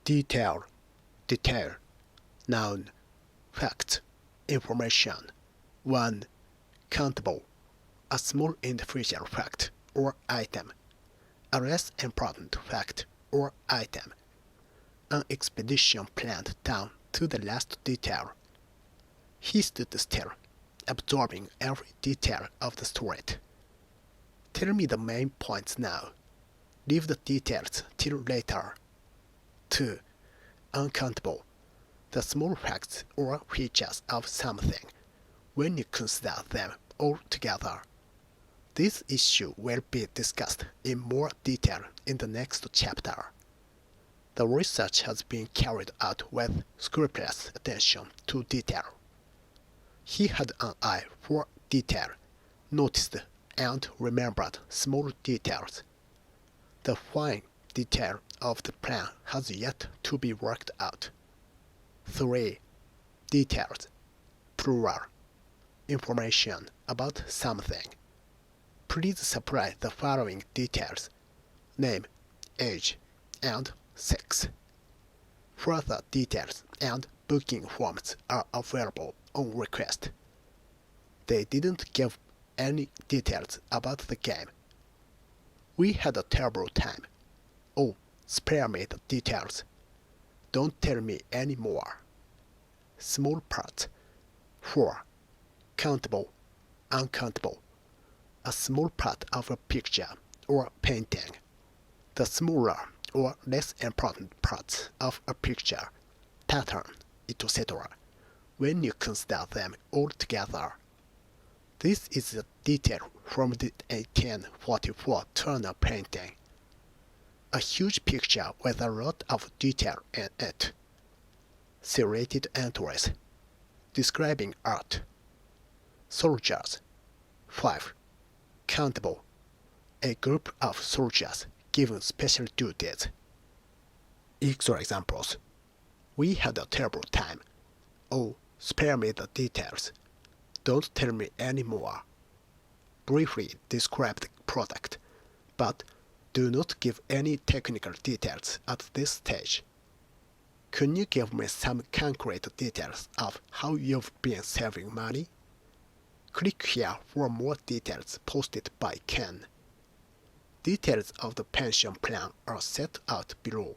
Detail, detail, noun, fact, information. 1. Countable, a small individual fact or item, a less important fact or item. An expedition planned down to the last detail. He stood still, absorbing every detail of the story. Tell me the main points now. Leave the details till later. 2. Uncountable, the small facts or features of something, when you consider them all together. This issue will be discussed in more detail in the next chapter. The research has been carried out with scrupulous attention to detail. He had an eye for detail, noticed and remembered small details. The fine detail of the plan has yet to be worked out. 3. Details, plural, information about something. Please supply the following details: name, age, and sex. Further details and booking forms are available on request. They didn't give any details about the game. We had a terrible time. Oh, spare me the details. Don't tell me any more. Small parts. 4. Countable, uncountable. A small part of a picture or painting. The smaller or less important parts of a picture, pattern, etc., when you consider them all together. This is a detail from the 1844 Turner painting. A huge picture with a lot of detail in it. Serrated entries. Describing art. Soldiers. 5. Countable. A group of soldiers given special duties. Extra examples. We had a terrible time. Oh, spare me the details. Don't tell me any more. Briefly describe the product, but do not give any technical details at this stage. Can you give me some concrete details of how you've been saving money? Click here for more details posted by Ken. Details of the pension plan are set out below.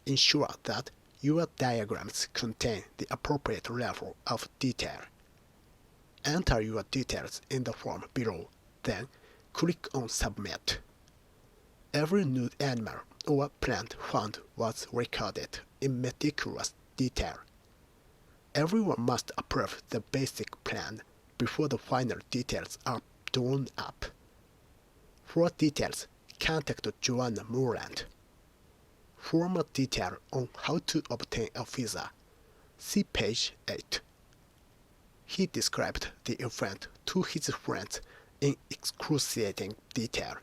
Ensure that your diagrams contain the appropriate level of detail. Enter your details in the form below, then click on Submit. Every nude animal or plant found was recorded in meticulous detail. Everyone must approve the basic plan before the final details are drawn up. For details, contact Joanna Moorland. For more detail on how to obtain a visa, see page 8. He described the event to his friends in excruciating detail.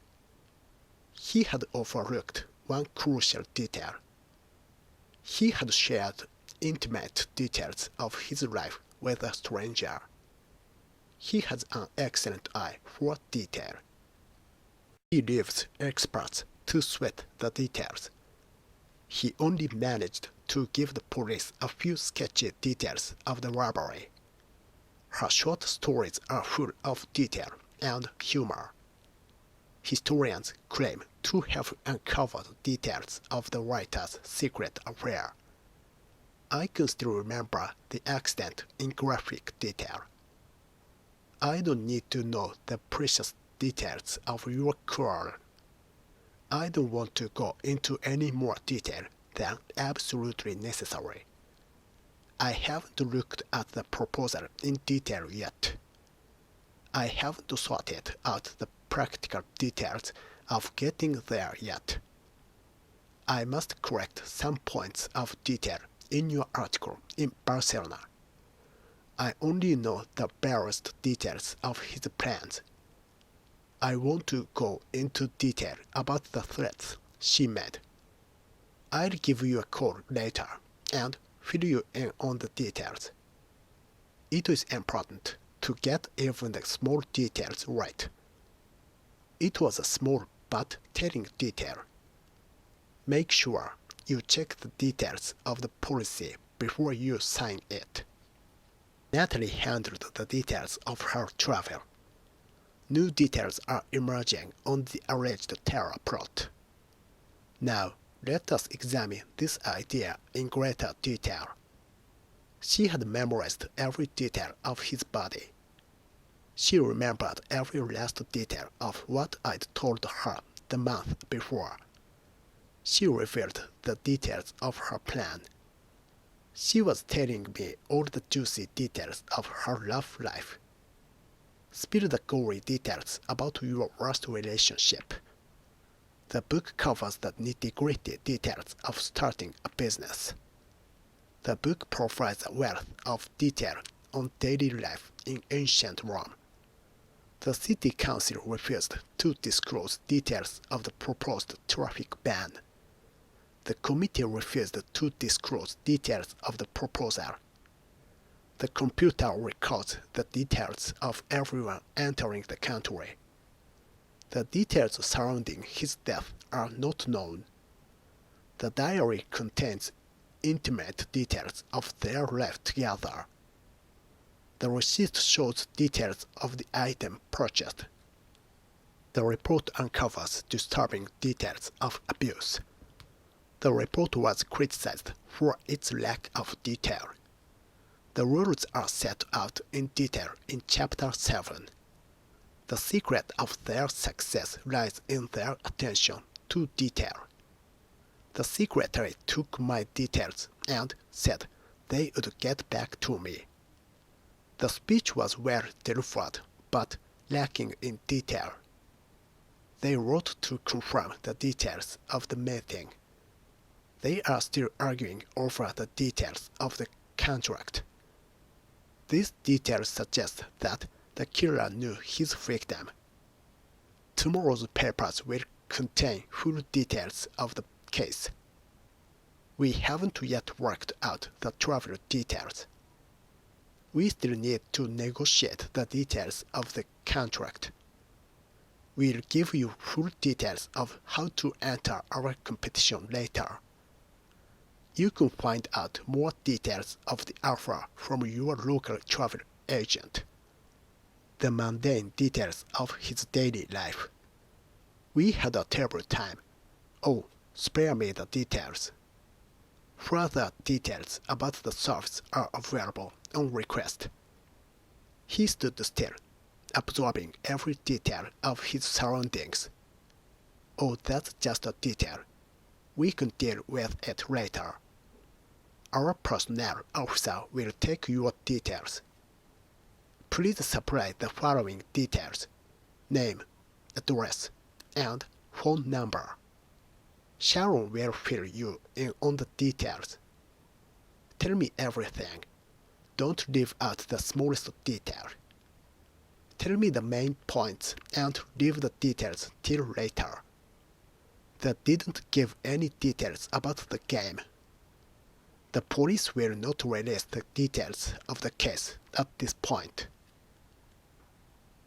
He had overlooked one crucial detail. He had shared intimate details of his life with a stranger. He has an excellent eye for detail. He leaves experts to sweat the details. He only managed to give the police a few sketchy details of the robbery. Her short stories are full of detail and humor. Historians claim to have uncovered details of the writer's secret affair. I can still remember the accident in graphic detail. I don't need to know the precious details of your quarrel. I don't want to go into any more detail than absolutely necessary. I haven't looked at the proposal in detail yet. I haven't sorted out the practical details of getting there yet. I must correct some points of detail in your article in Barcelona. I only know the barest details of his plans. I want to go into detail about the threats she made. I'll give you a call later and fill you in on the details. It is important to get even the small details right. It was a small but telling detail. Make sure You check the details of the policy before you sign it. Natalie handled the details of her travel. New details are emerging on the alleged terror plot. Now, let us examine this idea in greater detail. She had memorized every detail of his body. She remembered every last detail of what I'd told her the month before. She revealed the details of her plan. She was telling me all the juicy details of her love life. Spill the gory details about your worst relationship. The book covers the nitty-gritty details of starting a business. The book provides a wealth of detail on daily life in ancient Rome. The city council refused to disclose details of the proposed traffic ban. The committee refused to disclose details of the proposal. The computer records the details of everyone entering the country. The details surrounding his death are not known. The diary contains intimate details of their life together. The receipt shows details of the item purchased. The report uncovers disturbing details of abuse. The report was criticized for its lack of detail. The rules are set out in detail in Chapter 7. The secret of their success lies in their attention to detail. The secretary took my details and said they would get back to me. The speech was well delivered, but lacking in detail. They wrote to confirm the details of the meeting. They are still arguing over the details of the contract. These details suggest that the killer knew his victim. Tomorrow's papers will contain full details of the case. We haven't yet worked out the travel details. We still need to negotiate the details of the contract. We'll give you full details of how to enter our competition later. You can find out more details of the offer from your local travel agent. The mundane details of his daily life. We had a terrible time. Oh, spare me the details. Further details about the service are available on request. He stood still, absorbing every detail of his surroundings. Oh, that's just a detail. We can deal with it later. Our personnel officer will take your details. Please supply the following details: name, address, and phone number. Sharon will fill you in on the details. Tell me everything. Don't leave out the smallest detail. Tell me the main points and leave the details till later. They didn't give any details about the game. The police will not release the details of the case at this point.